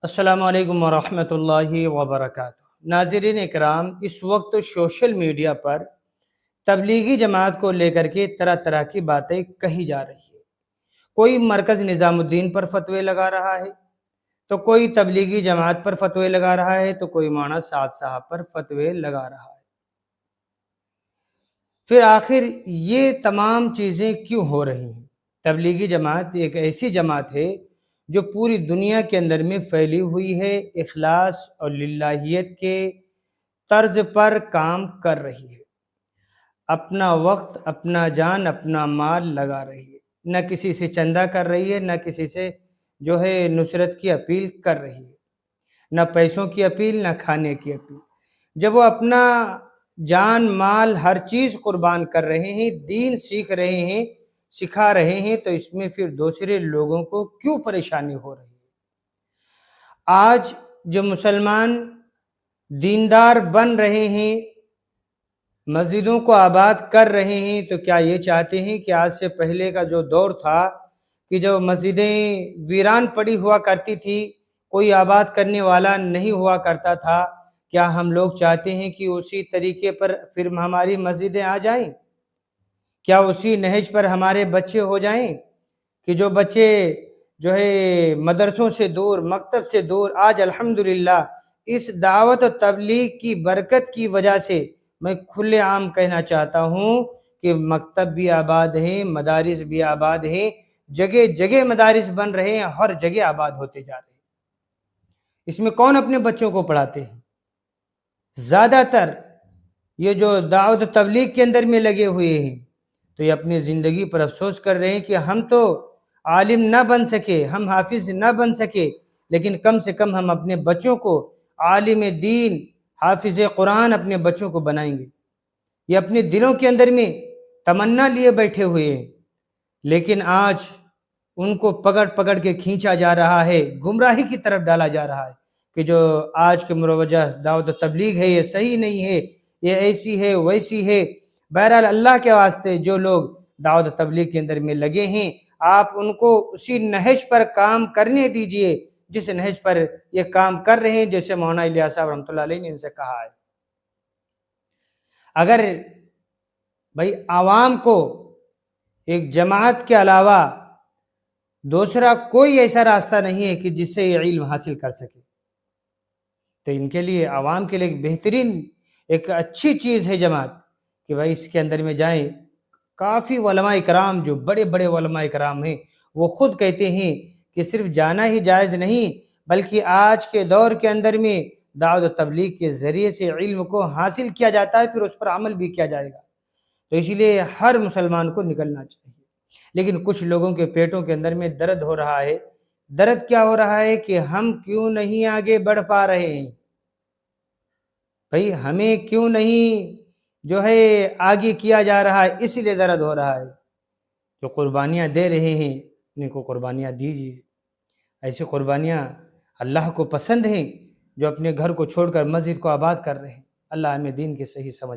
السلام علیکم ورحمۃ اللہ وبرکاتہ۔ ناظرین اکرام، اس وقت سوشل میڈیا پر تبلیغی جماعت کو لے کر کے طرح طرح کی باتیں کہی جا رہی ہے۔ کوئی مرکز نظام الدین پر فتوے لگا رہا ہے، تو کوئی تبلیغی جماعت پر فتوے لگا رہا ہے، تو کوئی مولانا سعد صاحب پر فتوے لگا رہا ہے۔ پھر آخر یہ تمام چیزیں کیوں ہو رہی ہیں؟ تبلیغی جماعت ایک ایسی جماعت ہے جو پوری دنیا کے اندر میں پھیلی ہوئی ہے، اخلاص اور للہیت کے طرز پر کام کر رہی ہے، اپنا وقت، اپنا جان، اپنا مال لگا رہی ہے، نہ کسی سے چندہ کر رہی ہے، نہ کسی سے نصرت کی اپیل کر رہی ہے، نہ پیسوں کی اپیل، نہ کھانے کی اپیل۔ جب وہ اپنا جان مال ہر چیز قربان کر رہے ہیں، دین سیکھ رہے ہیں، سکھا رہے ہیں، تو اس میں پھر دوسرے لوگوں کو کیوں پریشانی ہو رہی ہے؟ آج جو مسلمان دیندار بن رہے ہیں، مسجدوں کو آباد کر رہے ہیں، تو کیا یہ چاہتے ہیں کہ آج سے پہلے کا جو دور تھا کہ جو مسجدیں ویران پڑی ہوا کرتی تھی، کوئی آباد کرنے والا نہیں ہوا کرتا تھا، کیا ہم لوگ چاہتے ہیں کہ اسی طریقے پر پھر ہماری مسجدیں آ جائیں؟ کیا اسی نہج پر ہمارے بچے ہو جائیں کہ جو بچے مدرسوں سے دور، مکتب سے دور، آج الحمدللہ اس دعوت و تبلیغ کی برکت کی وجہ سے میں کھلے عام کہنا چاہتا ہوں کہ مکتب بھی آباد ہیں، مدارس بھی آباد ہیں، جگہ جگہ مدارس بن رہے ہیں، ہر جگہ آباد ہوتے جا رہے ہیں۔ اس میں کون اپنے بچوں کو پڑھاتے ہیں؟ زیادہ تر یہ جو دعوت و تبلیغ کے اندر میں لگے ہوئے ہیں، تو یہ اپنی زندگی پر افسوس کر رہے ہیں کہ ہم تو عالم نہ بن سکے، ہم حافظ نہ بن سکے، لیکن کم سے کم ہم اپنے بچوں کو عالم دین، حافظ قرآن اپنے بچوں کو بنائیں گے۔ یہ اپنے دلوں کے اندر میں تمنا لیے بیٹھے ہوئے ہیں، لیکن آج ان کو پکڑ پکڑ کے کھینچا جا رہا ہے، گمراہی کی طرف ڈالا جا رہا ہے کہ جو آج کے مروجہ دعوت و تبلیغ ہے یہ صحیح نہیں ہے، یہ ایسی ہے ویسی ہے۔ بہرحال اللہ کے واسطے جو لوگ دعوت و تبلیغ کے اندر میں لگے ہیں، آپ ان کو اسی نہج پر کام کرنے دیجئے جس نہج پر یہ کام کر رہے ہیں، جیسے مولانا الیاس صاحب رحمۃ اللہ علیہ نے ان سے کہا ہے۔ اگر عوام کو ایک جماعت کے علاوہ دوسرا کوئی ایسا راستہ نہیں ہے کہ جس سے یہ علم حاصل کر سکے، تو ان کے لیے، عوام کے لیے ایک بہترین، ایک اچھی چیز ہے جماعت کہ اس کے اندر میں جائیں۔ کافی علماء کرام، جو بڑے بڑے علماء کرام ہیں، وہ خود کہتے ہیں کہ صرف جانا ہی جائز نہیں، بلکہ آج کے دور کے اندر میں دعوت و تبلیغ کے ذریعے سے علم کو حاصل کیا جاتا ہے، پھر اس پر عمل بھی کیا جائے گا۔ تو اسی لیے ہر مسلمان کو نکلنا چاہیے۔ لیکن کچھ لوگوں کے پیٹوں کے اندر میں درد ہو رہا ہے۔ درد کیا ہو رہا ہے کہ ہم کیوں نہیں آگے بڑھ پا رہے ہیں؟ ہمیں کیوں نہیں آگے کیا جا رہا ہے، اس لیے درد ہو رہا ہے۔ جو قربانیاں دے رہے ہیں، ان کو قربانیاں دیجیے۔ ایسی قربانیاں اللہ کو پسند ہیں، جو اپنے گھر کو چھوڑ کر مسجد کو آباد کر رہے ہیں۔ اللہ ہمیں دین کی صحیح سمجھ